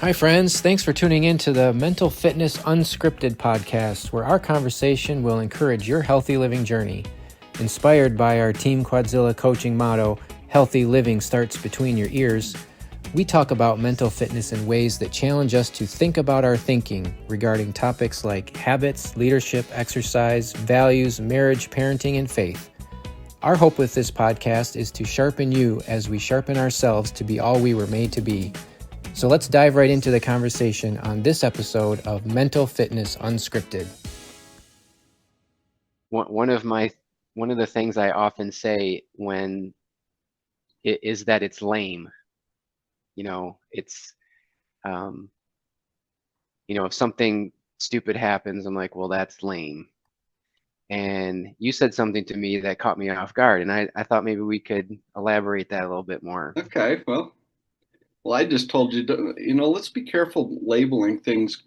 Hi, friends. Thanks for tuning in to the Mental Fitness Unscripted podcast, where our conversation will encourage your healthy living journey. Inspired by our Team Quadzilla coaching motto, healthy living starts between your ears, we talk about mental fitness in ways that challenge us to think about our thinking regarding topics like habits, leadership, exercise, values, marriage, parenting, and faith. Our hope with this podcast is to sharpen you as we sharpen ourselves to be all we were made to be. So let's dive right into the conversation on this episode of Mental Fitness Unscripted. One of the things I often say when it is that it's lame. It's if something stupid happens, I'm like, well, that's lame. And you said something to me that caught me off guard, and I thought maybe we could elaborate that a little bit more. Okay, well, I just told you, let's be careful labeling things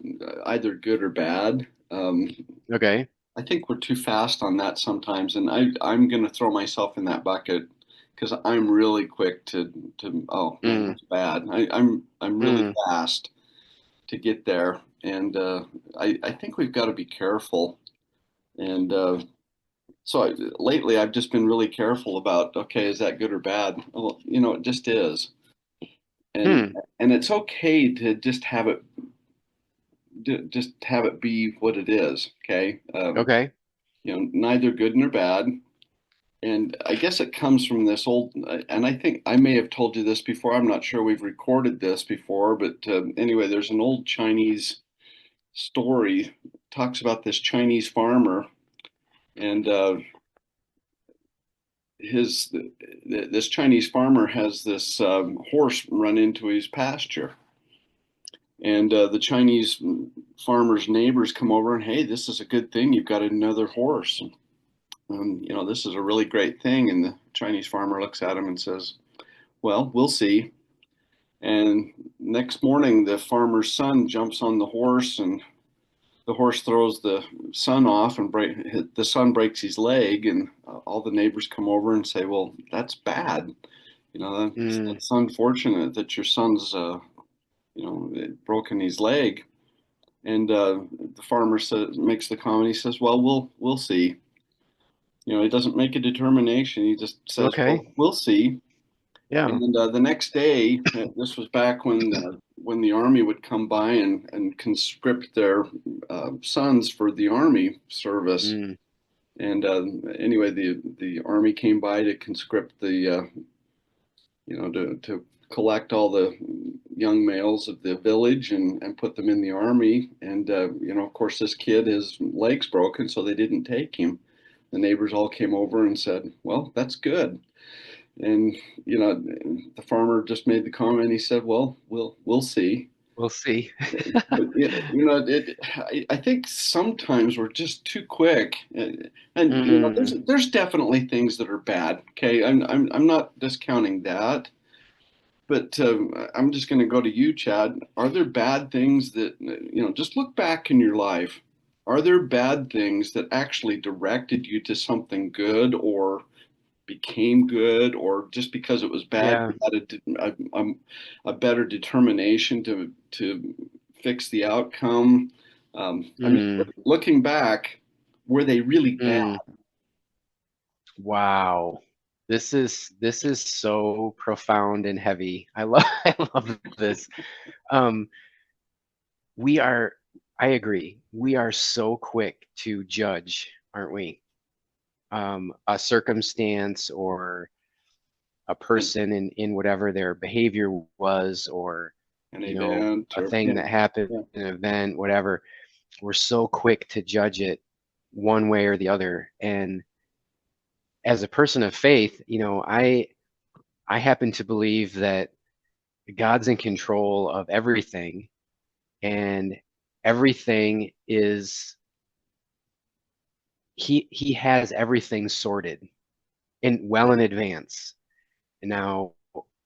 either good or bad. Okay. I think we're too fast on that sometimes, and I'm going to throw myself in that bucket because I'm really quick to oh man, that's bad. I'm really fast to get there, and I think we've got to be careful. And lately, I've just been really careful about, okay, is that good or bad? Well, it just is. And it's okay to just have it be what it is. Okay. Okay. Neither good nor bad. And I guess it comes from this old, and I think I may have told you this before. I'm not sure we've recorded this before, but anyway, there's an old Chinese story talks about this Chinese farmer and this Chinese farmer has this horse run into his pasture. And the Chinese farmer's neighbors come over and, hey, this is a good thing. You've got another horse. This is a really great thing. And the Chinese farmer looks at him and says, well, we'll see. And next morning, the farmer's son jumps on the horse and the horse throws the son off and the son breaks his leg. And all the neighbors come over and say, well, that's bad. That's unfortunate that your son's broken his leg. And the farmer makes the comment. He says, "Well, we'll see." He doesn't make a determination. He just says, Okay. "Well, we'll see." Yeah. And the next day, this was back when the army would come by and conscript their sons for the army service. And anyway, the army came by to conscript the to collect all the young males of the village and put them in the army. And, of course, this kid, his leg's broken, so they didn't take him. The neighbors all came over and said, well, that's good. And, the farmer just made the comment. He said, well, we'll see. We'll see. But, I think sometimes we're just too quick. And, there's definitely things that are bad. Okay. I'm not discounting that. But I'm just going to go to you, Chad. Are there bad things that, just look back in your life? Are there bad things that actually directed you to something good or became good, or just because it was bad, you had a better determination to fix the outcome? Looking back, were they really bad? Wow. This is so profound and heavy. I love this. I agree. We are so quick to judge, aren't we? A circumstance or a person in whatever their behavior was, or an event, a thing that happened, an event, whatever. We're so quick to judge it one way or the other. And as a person of faith, I happen to believe that God's in control of everything, and everything is he has everything sorted well in advance. And now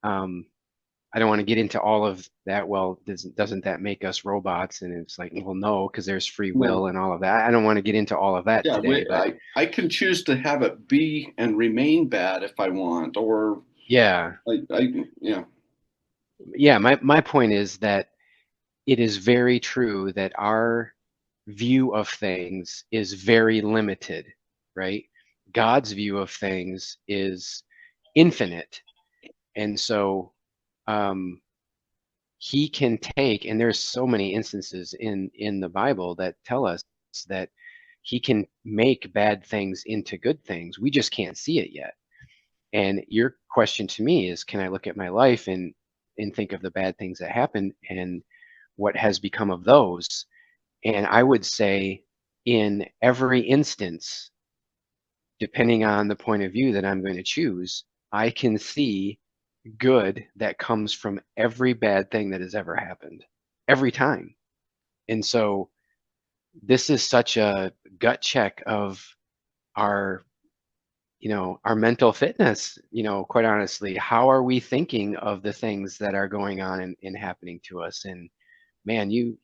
I don't want to get into all of that. Well, doesn't that make us robots? And it's like, well, no, because there's free will and all of that. I don't want to get into all of that today. But I can choose to have it be and remain bad if I want, or yeah. Yeah. Yeah, my point is that it is very true that our view of things is very limited, right? God's view of things is infinite. And so um, he can take, and there's so many instances in the Bible that tell us that he can make bad things into good things. We just can't see it yet. And your question to me is, can I look at my life and think of the bad things that happened and what has become of those? And I would say in every instance, depending on the point of view that I'm going to choose, I can see good that comes from every bad thing that has ever happened, every time. And so this is such a gut check of our, our mental fitness, quite honestly. How are we thinking of the things that are going on and happening to us? And man, you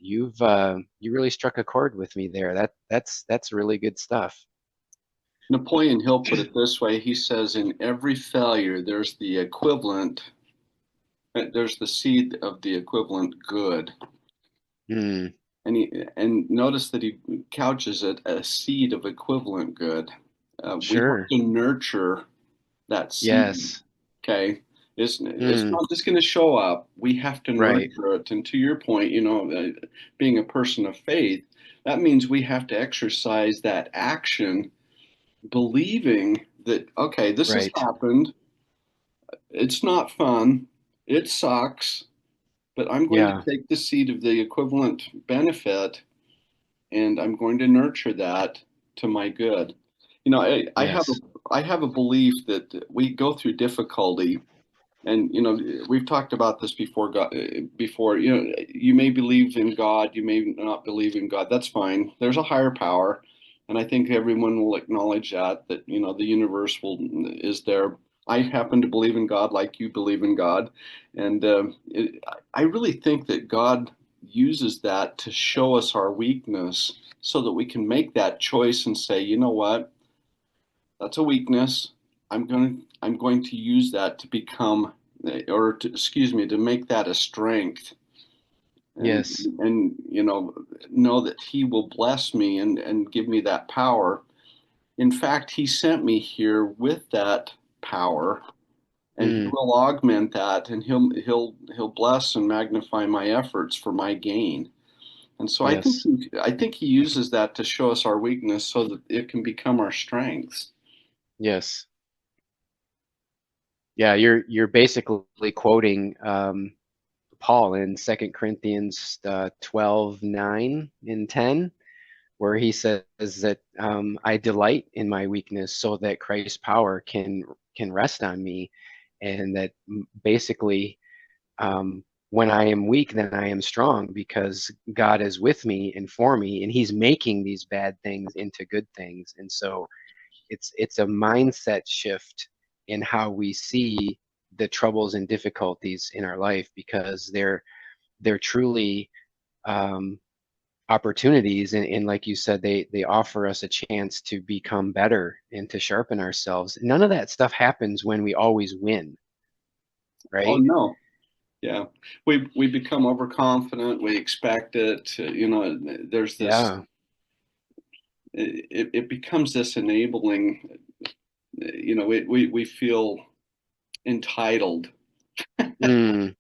really struck a chord with me there. That's really good stuff. Napoleon Hill put it this way. He says, in every failure, there's the seed of the equivalent good. Mm, And notice that he couches it a seed of equivalent good. We have sure. to nurture that seed. Yes. Okay, it's Mm, not just going to show up. We have to right. nurture it. And to your point, being a person of faith, that means we have to exercise that action, believing that okay, this has Right. happened. It's not fun. It sucks, but I'm going to Yeah. take the seed of the equivalent benefit and I'm going to nurture that to my good. Yes. I have a belief that we go through difficulty, and we've talked about this before. Before, you may believe in God, you may not believe in God. That's fine. There's a higher power, and I think everyone will acknowledge that the universe will is there. I happen to believe in God, like you believe in God, and I really think that God uses that to show us our weakness, so that we can make that choice and say, you know what, that's a weakness. I'm going to use that to become, or to, excuse me, to make that a strength, and Yes. know that He will bless me and give me that power. In fact, He sent me here with that power, and He Mm, will augment that, and He'll bless and magnify my efforts for my gain. And so yes. I think He uses that to show us our weakness so that it can become our strengths. Yes. Yeah, you're basically quoting Paul in Second Corinthians 12:9 and 10, where he says that I delight in my weakness so that Christ's power can rest on me, and that basically when I am weak, then I am strong because God is with me and for me, and He's making these bad things into good things. And so it's a mindset shift in how we see the troubles and difficulties in our life, because they're truly um, opportunities, and like you said, they offer us a chance to become better and to sharpen ourselves. None of that stuff happens when we always win, Oh right? no. Yeah, we become overconfident. We expect it. There's this. Yeah. It becomes this enabling. We feel entitled. Mm,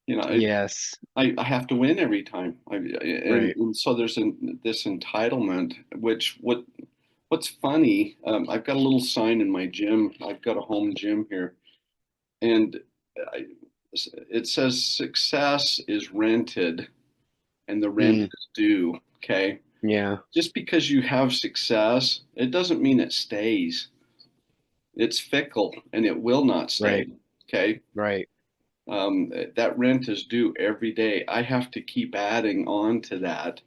You know, it, yes. I have to win every time. Right. And so there's this entitlement. What's funny? I've got a little sign in my gym. I've got a home gym here, and I, it says success is rented and the rent Mm, is due. Okay. yeah. Just because you have success, it doesn't mean it stays. It's fickle and it will not Right. stay. Okay. Right. That rent is due every day. I have to keep adding on to that,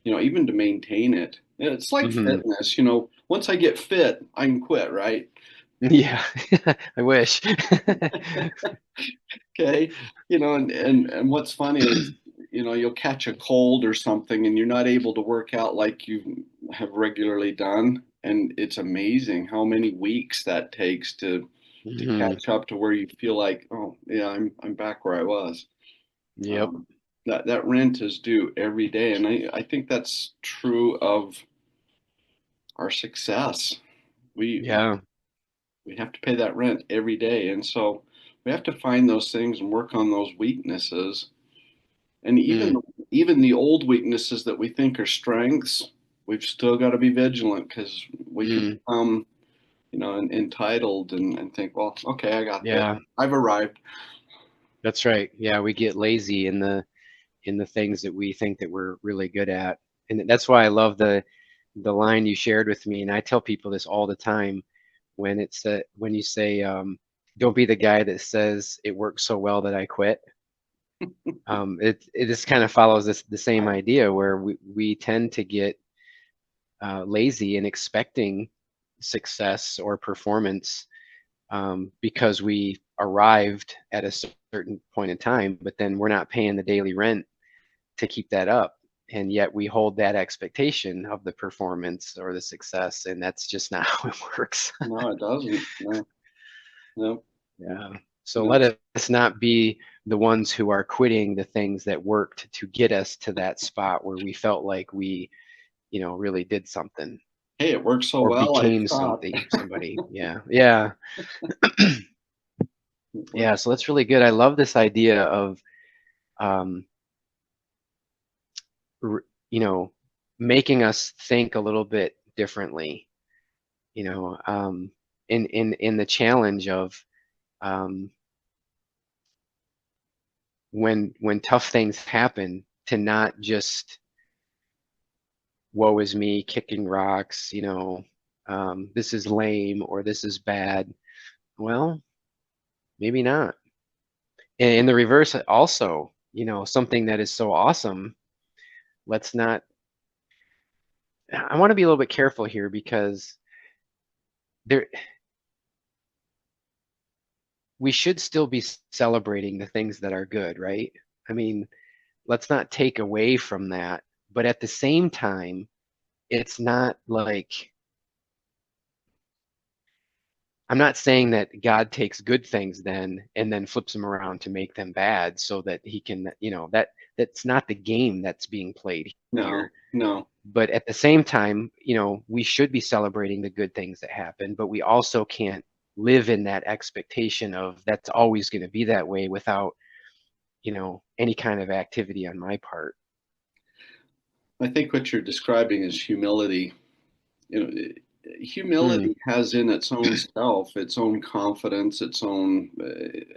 even to maintain it. It's like Hmm. fitness, once I get fit, I can quit, right? Yeah. I wish. Okay. And what's funny is, you'll catch a cold or something and you're not able to work out like you have regularly done. And it's amazing how many weeks that takes to Hmm. catch up to where you feel like, oh yeah, I'm back where I was. Yep. Um, that rent is due every day. And I think that's true of our success. We Yeah. we have to pay that rent every day. And so we have to find those things and work on those weaknesses. And Mm, even the old weaknesses that we think are strengths, we've still got to be vigilant because we can mm, become, entitled and think, well, okay, I got this. yeah, I've arrived. that's right. Yeah, we get lazy in the things that we think that we're really good at. And that's why I love the line you shared with me. And I tell people this all the time when when you say, don't be the guy that says it works so well that I quit. It just kind of follows the same idea where we tend to get lazy in expecting success or performance because we arrived at a certain point in time, but then we're not paying the daily rent to keep that up. And yet we hold that expectation of the performance or the success, and that's just not how it works. No, it doesn't. No, no, Yeah. So no. let us not be the ones who are quitting the things that worked to get us to that spot where we felt like we, really did something Hey, it worked so or well, I became stopped. somebody. Yeah. Yeah. It Yeah. worked. So that's really good. I love this idea of, um, r- you know, making us think a little bit differently, you know, um, in the challenge of, um, when tough things happen, to not just woe is me, kicking rocks, this is lame or this is bad. Well, maybe not. And in the reverse, also, something that is so awesome, let's not, I want to be a little bit careful here because there, we should still be celebrating the things that are good, right? I mean, let's not take away from that. But at the same time, it's not like, I'm not saying that God takes good things then flips them around to make them bad so that he can, that's not the game that's being played No, here. no. But at the same time, we should be celebrating the good things that happen, but we also can't live in that expectation of that's always going to be that way without, any kind of activity on my part. I think what you're describing is humility. You know, Mm, humility has in its own self, its own confidence, its own,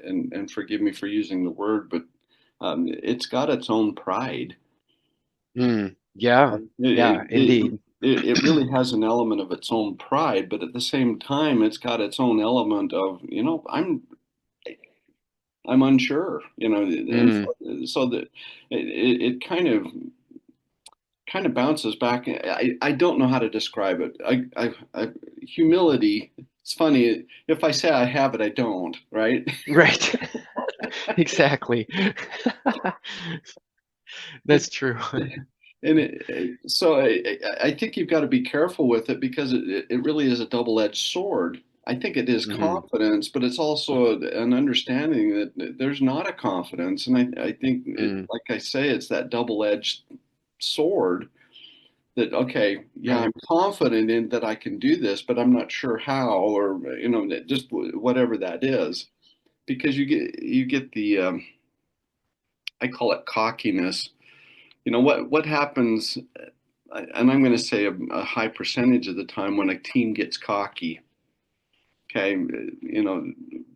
and forgive me for using the word, but it's got its own pride. yeah, It, yeah, indeed. it really has an element of its own pride, but at the same time, it's got its own element of, I'm unsure, and Mm, so that it kind of bounces back. I don't know how to describe it. Humility. It's funny if I say I have it, I don't. Right? right. Exactly. That's true. And so I think you've got to be careful with it because it really is a double-edged sword. I think it is Hmm. confidence, but it's also an understanding that there's not a confidence. And I think, Mm, like I say, it's that double-edged sword that, okay, yeah, right. I'm confident in that I can do this, but I'm not sure how, or just whatever that is, because you get the I call it cockiness. What happens, and I'm going to say a high percentage of the time when a team gets cocky. Okay,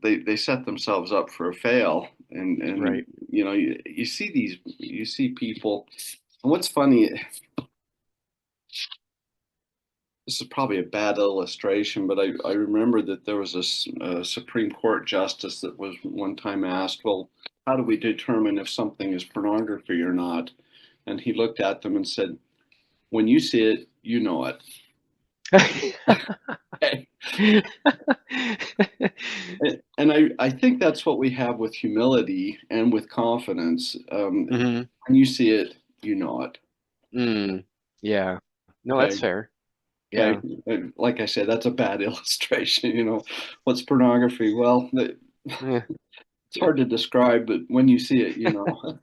they set themselves up for a fail, and Right. you see people. And what's funny, this is probably a bad illustration, but I remember that there was a Supreme Court justice that was one time asked, well, how do we determine if something is pornography or not? And he looked at them and said, when you see it, you know it. Okay. And I think that's what we have with humility and with confidence. Hmm. When you see it, you know it. Mm, yeah. No, that's Okay. fair. Okay. Yeah. Like I said, that's a bad illustration. What's pornography? Well, Yeah. it's hard to describe, but when you see it, you know.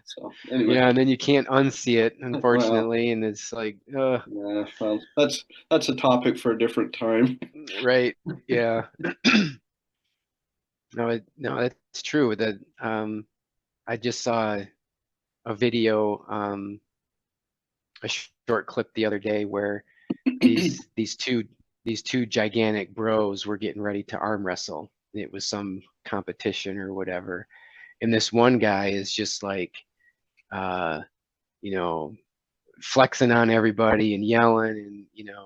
So anyway, Yeah, and then you can't unsee it, well, unfortunately, and it's like, yeah, well, that's a topic for a different time. right, yeah. No, that's true. That I just saw a video, a short clip the other day where these these two these two gigantic bros were getting ready to arm wrestle. It was some competition or whatever, and this one guy is just like, uh, you know, flexing on everybody and yelling and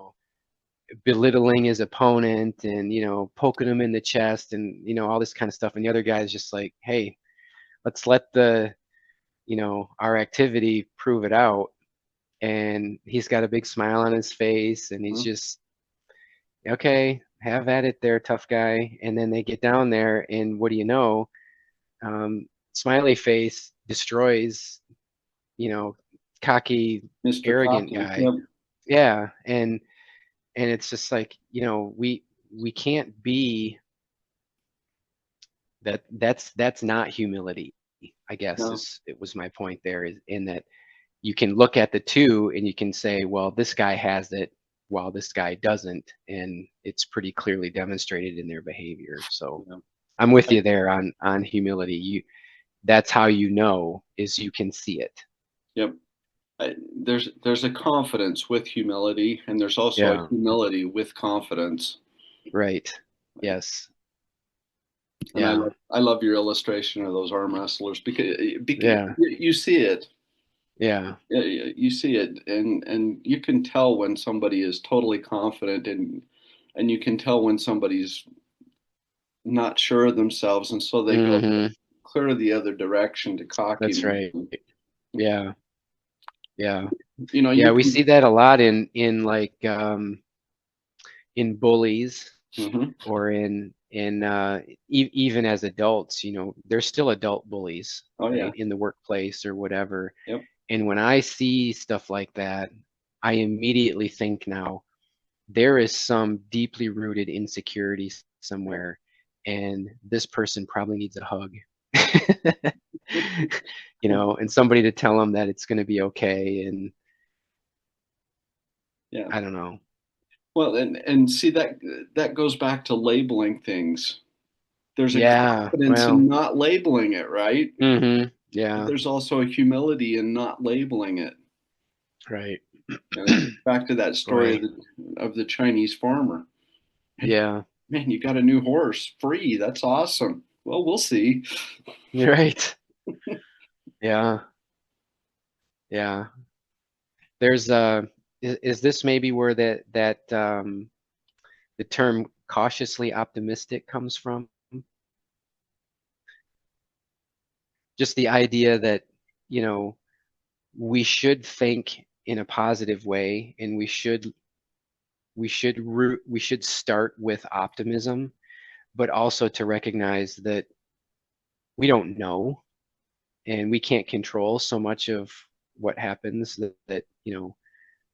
belittling his opponent and poking him in the chest and all this kind of stuff. And the other guy is just like, hey, let's let the our activity prove it out. And he's got a big smile on his face and he's just, okay, have at it there, tough guy. And then they get down there and what do you know, smiley face destroys, you know cocky, Mr. arrogant Coffee. guy. Yep. Yeah. And it's just like, we can't be that. That's not humility, I guess. No. It was my point there, is in that you can look at the two and you can say, well, this guy has it while this guy doesn't, and it's pretty clearly demonstrated in their behavior. So Yeah. I'm with you there on humility. That's how is you can see it. Yep. There's a confidence with humility, and there's also a Yeah. humility with confidence. Right. Yes. And Yeah. I love your illustration of those arm wrestlers because Yeah. you see it. Yeah. You see it, and you can tell when somebody is totally confident, and you can tell when somebody's not sure of themselves, and so they go Hmm. clear the other direction to That's cockiness. right. Yeah. Yeah. You Yeah. We can. see that a lot in in bullies, Mhm. or even as adults. There's still adult bullies, Oh yeah. right, in the workplace or whatever. Yep. And when I see stuff like that, I immediately think, now there is some deeply rooted insecurity somewhere, and this person probably needs a hug. And somebody to tell them that it's going to be okay. And Yeah. I don't know. Well, and see that goes back to labeling things. There's a Yeah. confidence Well. in not labeling it, right? But Yeah. there's also a humility in not labeling it. Right. Back to that story Right. of the Chinese farmer. Hey, Yeah. man, you got a new horse free. That's awesome. Well, we'll see. Right. Yeah. Yeah. There's is this maybe where the term cautiously optimistic comes from? Just the idea that, you know, we should think in a positive way, and we should start with optimism, but also to recognize that we don't know and we can't control so much of what happens, that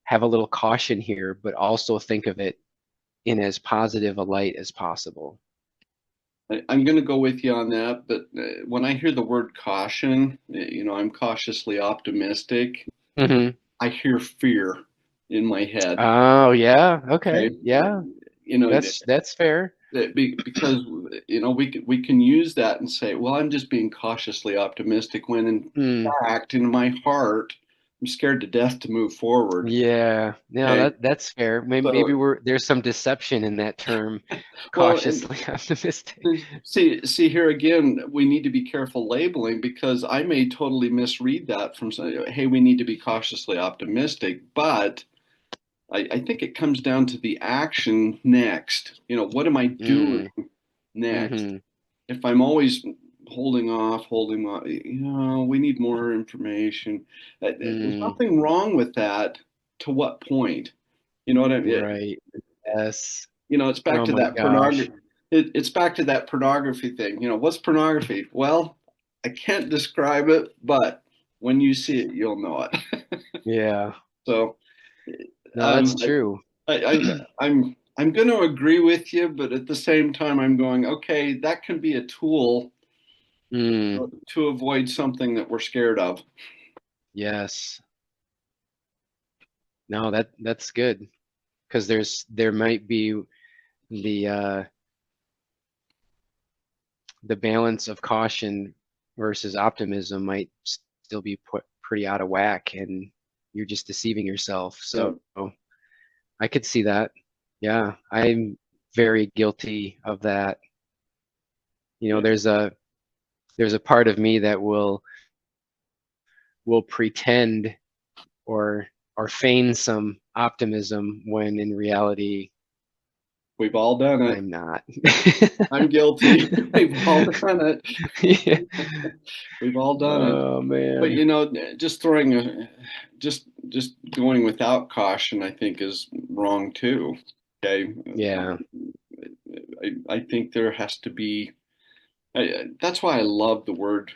have a little caution here, but also think of it in as positive a light as possible. I'm going to go with you on that. But when I hear the word caution, I'm cautiously optimistic. Hmm. I hear fear in my head. Oh, yeah. Okay. Okay. Yeah. You know, That's fair. because we can use that and say, well, I'm just being cautiously optimistic, when in Mm. fact, in my heart, I'm scared to death to move forward. Yeah. No, Okay. that's fair. Maybe So, there's some deception in that term, well, and cautiously optimistic. see here again, we need to be careful labeling, because I may totally misread that from saying, hey, we need to be cautiously optimistic, but I think it comes down to the action next. What am I doing Mm. next? Hmm. If I'm always holding off, we need more information. There's Mm. nothing wrong with that. To what point? You know what I mean? Right. Yes. It's back Oh to my that gosh. pornography. It's back to that pornography thing. What's pornography? Well, I can't describe it, but when you see it, you'll know it. Yeah. So, No, that's um, true. I'm going to agree with you, but at the same time, I'm going, okay, that can be a tool Mm, to avoid something that we're scared of. yes. No, that's good because there might be the uh the balance of caution versus optimism might still be put pretty out of whack, and you're just deceiving yourself. Yeah. So I could see that. Yeah, I'm very guilty of that. You know, Yeah. there's a part of me that will pretend or feign some optimism when in reality We've all done it. I'm not. I'm guilty. We've all done it. Yeah. We've all done it. Oh But man. you know, just going without caution, I think is wrong too. Okay. Yeah. I think there has to be. That's why I love the word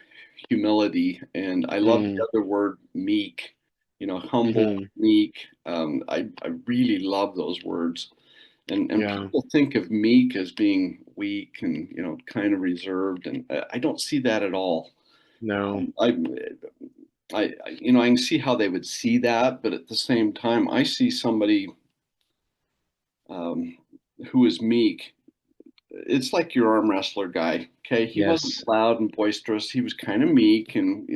humility, and I love Mm, the other word meek. You know, humble, hmm. meek. I really love those words. And Yeah. people think of meek as being weak and kind of reserved, and I don't see that at all. No. Um, I, I can see how they would see that, but at the same time, I see somebody um, who is meek. It's like your arm wrestler guy. Okay, he wasn't Yes. loud and boisterous. He was kind of meek, and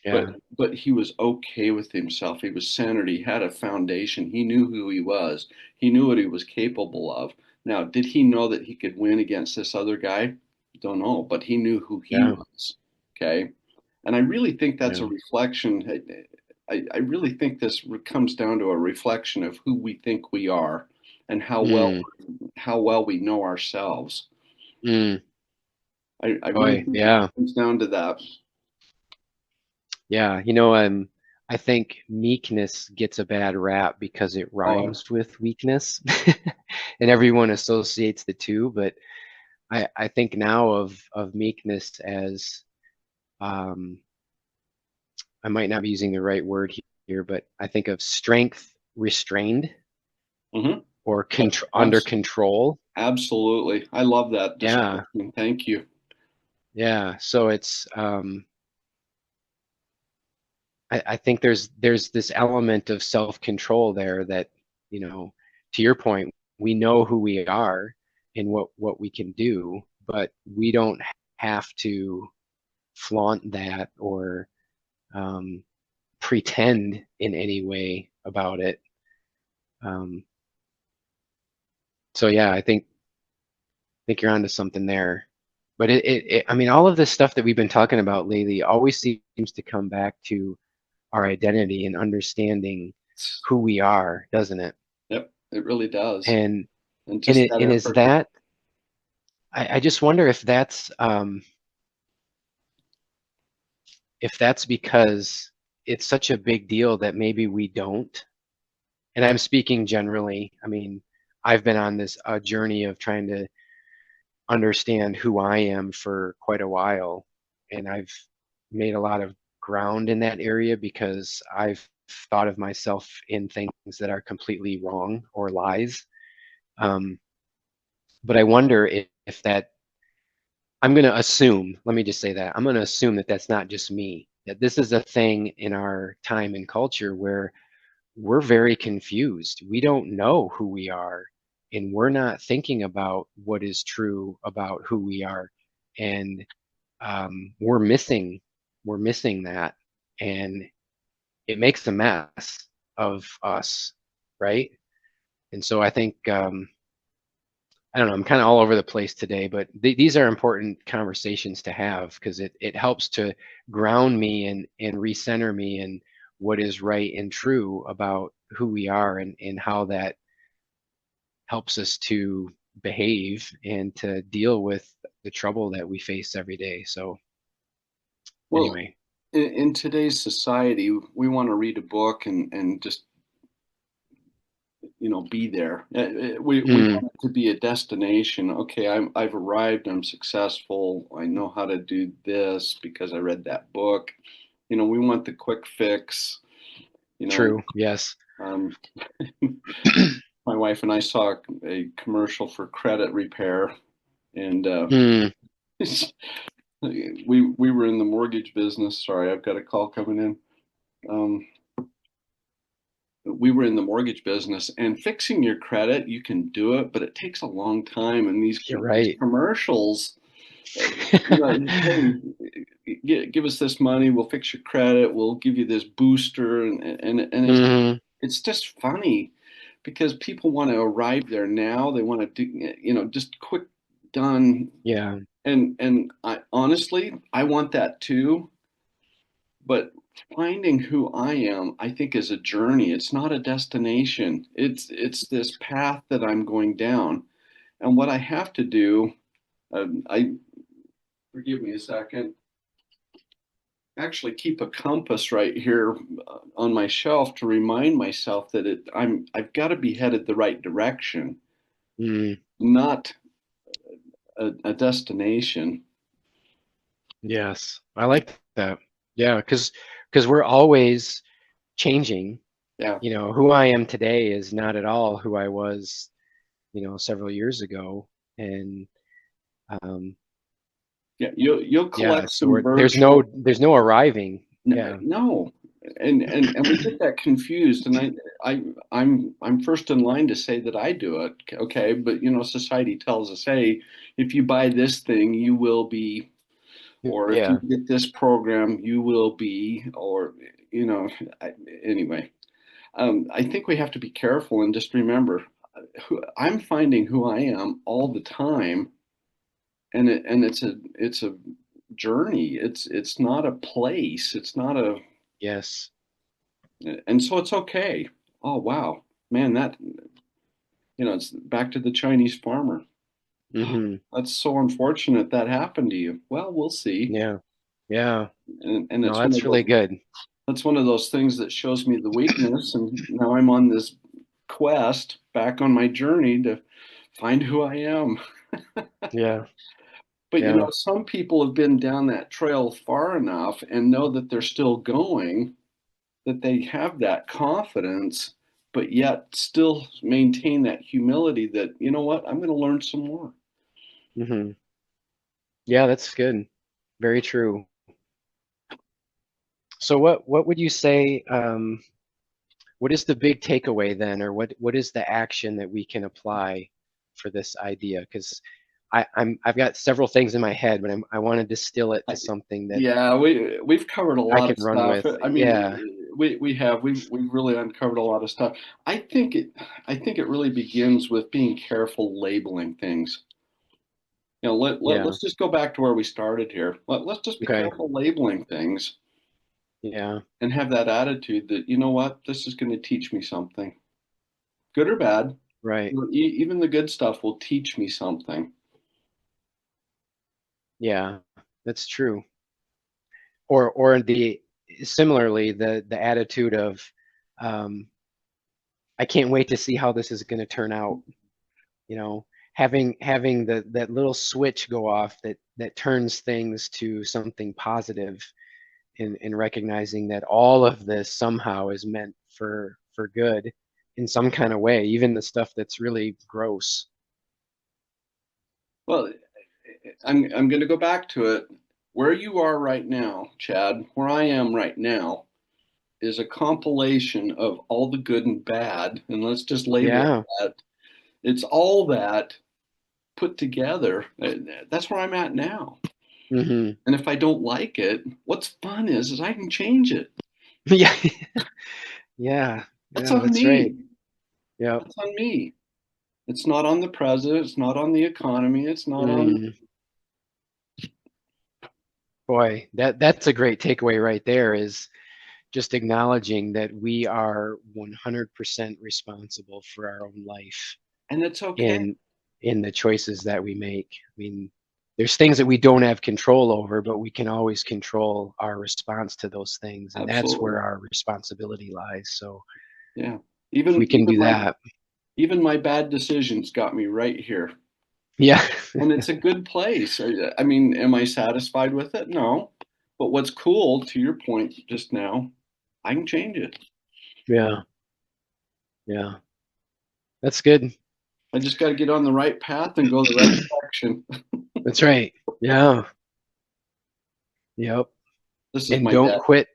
but Yeah. but he was okay with himself. He was centered. He had a foundation. He knew who he was. He knew what he was capable of. Now, did he know that he could win against this other guy? Don't know, but he knew who he Yeah. was. Okay, and I really think that's a Yeah. reflection. I really think this comes down to a reflection of who we think we are and Mm, how well we know ourselves. mm. I really Boy, think it yeah. comes down to that. Yeah. I think meekness gets a bad rap because it Oh, rhymes with weakness. And everyone associates the two, but I think now of meekness as um I might not be using the right word here, but I think of strength restrained hmm or under abs- control. absolutely. I love that Yeah. description. Thank you. Yeah. So it's I think there's this element of self-control there that, you know, to your point, we know who we are and what we can do, but we don't have to flaunt that or um, pretend in any way about it. Um, so yeah, I think you're onto something there. But I mean, all of this stuff that we've been talking about lately always seems to come back to our identity and understanding who we are, doesn't it? Yep, it really does. And And and just it that and is effort. that I just wonder if that's because it's such a big deal that maybe we don't. And I'm speaking generally. I mean, I've been on this journey of trying to understand who I am for quite a while, and I've made a lot of ground in that area because I've thought of myself in things that are completely wrong or lies. Um, but I wonder if that I'm going to assume, let me just say that, I'm going to assume that that's not just me, that this is a thing in our time and culture where we're very confused. We don't know who we are, and we're not thinking about what is true about who we are. And we're missing that. And it makes a mess of us, right? And so I think I don't know, I'm kind of all over the place today, but these are important conversations to have because it helps to ground me and recenter me in what is right and true about who we are and how that helps us to behave and to deal with the trouble that we face every day. So Well, anyway, in today's society, we want to read a book and just be there. We mm, want it to be a destination. Okay, I've arrived. I'm successful. I know how to do this because I read that book. We want the quick fix. You know, true, yes. um, my wife and I saw a commercial for credit repair, and Mm, we were in the mortgage business. Sorry, I've got a call coming in. We were in the mortgage business, and fixing your credit, you can do it, but it takes a long time. And these You're these right. commercials, hey, give us this money, we'll fix your credit, we'll give you this booster, and it's just funny because people want to arrive there now. They want to do, just quick done. Yeah. And I honestly, I want that too. But finding who I am, I think, is a journey. It's not a destination. It's this path that I'm going down. And what I have to do, I forgive me a second, actually keep a compass right here on my shelf to remind myself that I've got to be headed the right direction, not a destination. Yes, I like that. Yeah, because we're always changing. Yeah. Who I am today is not at all who I was, several years ago. And Yeah, you'll yeah, collect so some there's virtual. no arriving. Yeah. No, and we get that confused. And I'm first in line to say that I do it. Okay, but society tells us, hey, if you buy this thing, you will be, or if you Yeah. get this program, you will be, or anyway. I think we have to be careful and just remember, I'm finding who I am all the time, and it's a journey. It's not a place. It's not a Yes. And so it's okay. Oh wow, man, it's back to the Chinese farmer. Oh, that's so unfortunate that happened to you. Well, we'll see. Yeah. Yeah. And No, that's really good. that's one of those things that shows me the weakness, and now I'm on this quest back on my journey to find who I am. Yeah. But Yeah. some people have been down that trail far enough and know that they're still going, that they have that confidence, but yet still maintain that humility that, you know what, I'm going to learn some more. Yeah, that's good. Very true. So what would you say, what is the big takeaway then, or what is the action that we can apply for this idea? Because I've got several things in my head, but I want to distill it to something that Yeah, we've covered a I lot can of run stuff. with. I Yeah. mean, we've really uncovered a lot of stuff. I think it really begins with being careful labeling things. Yeah. Let's just go back to where we started here. Let's just be Okay. careful labeling things Yeah. and have that attitude that, you know what, this is going to teach me something, good or bad. Right. Even the good stuff will teach me something. Yeah. That's true. Or similarly the attitude of, um, I can't wait to see how this is going to turn out. Having that little switch go off that turns things to something positive, in recognizing that all of this somehow is meant for good in some kind of way, even the stuff that's really gross. Well, I'm going to go back to it. Where you are right now, Chad, where I am right now, is a compilation of all the good and bad, and let's just label Yeah. that. It's all that put together. That's where I'm at now. And if I don't like it, what's fun is I can change it. yeah. Yeah. That's Yeah, on that's right. me. Yeah. That's on me. It's not on the president. It's not on the economy. It's not on. Boy, that's a great takeaway right there, is just acknowledging that we are 100% responsible for our own life And it's okay. in the choices that we make. I mean, there's things that we don't have control over, but we can always control our response to those things, and that's Absolutely. where our responsibility lies. So Yeah. if we can do that. Even my bad decisions got me right here. Yeah. And it's a good place. I mean, am I satisfied with it? No. But what's cool, to your point just now, I can change it. Yeah. Yeah. That's good. I just got to get on the right path and go the right direction. That's right. Yeah. Yep. This is And my don't dad. quit.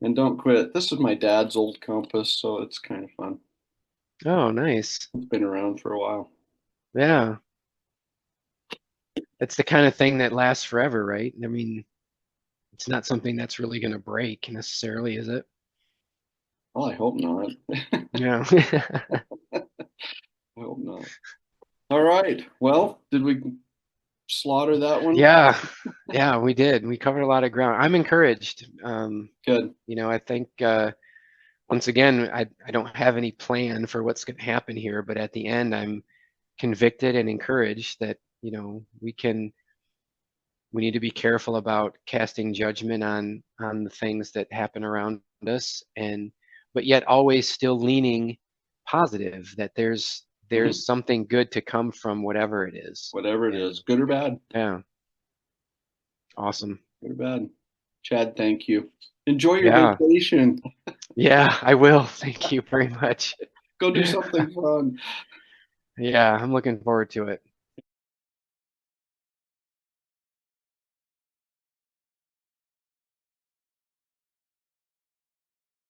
And don't quit. This is my dad's old compass, so it's kind of fun. Oh, nice. It's been around for a while. Yeah. It's the kind of thing that lasts forever, right? I mean, it's not something that's really going to break necessarily, is it? Well, I hope not. Yeah. I hope not. All right. Well, did we slaughter that one? Yeah. Yeah, we did. We covered a lot of ground. I'm encouraged. Good. I think once again, I don't have any plan for what's going to happen here, but at the end, I'm convicted and encouraged that, we need to be careful about casting judgment on the things that happen around us, but yet always still leaning positive that there's something good to come from whatever it is. Whatever it is, good or bad. Yeah. Awesome. Good or bad. Chad, thank you. Enjoy your Yeah. vacation. Yeah, I will. Thank you very much. Go do something fun. Yeah, I'm looking forward to it.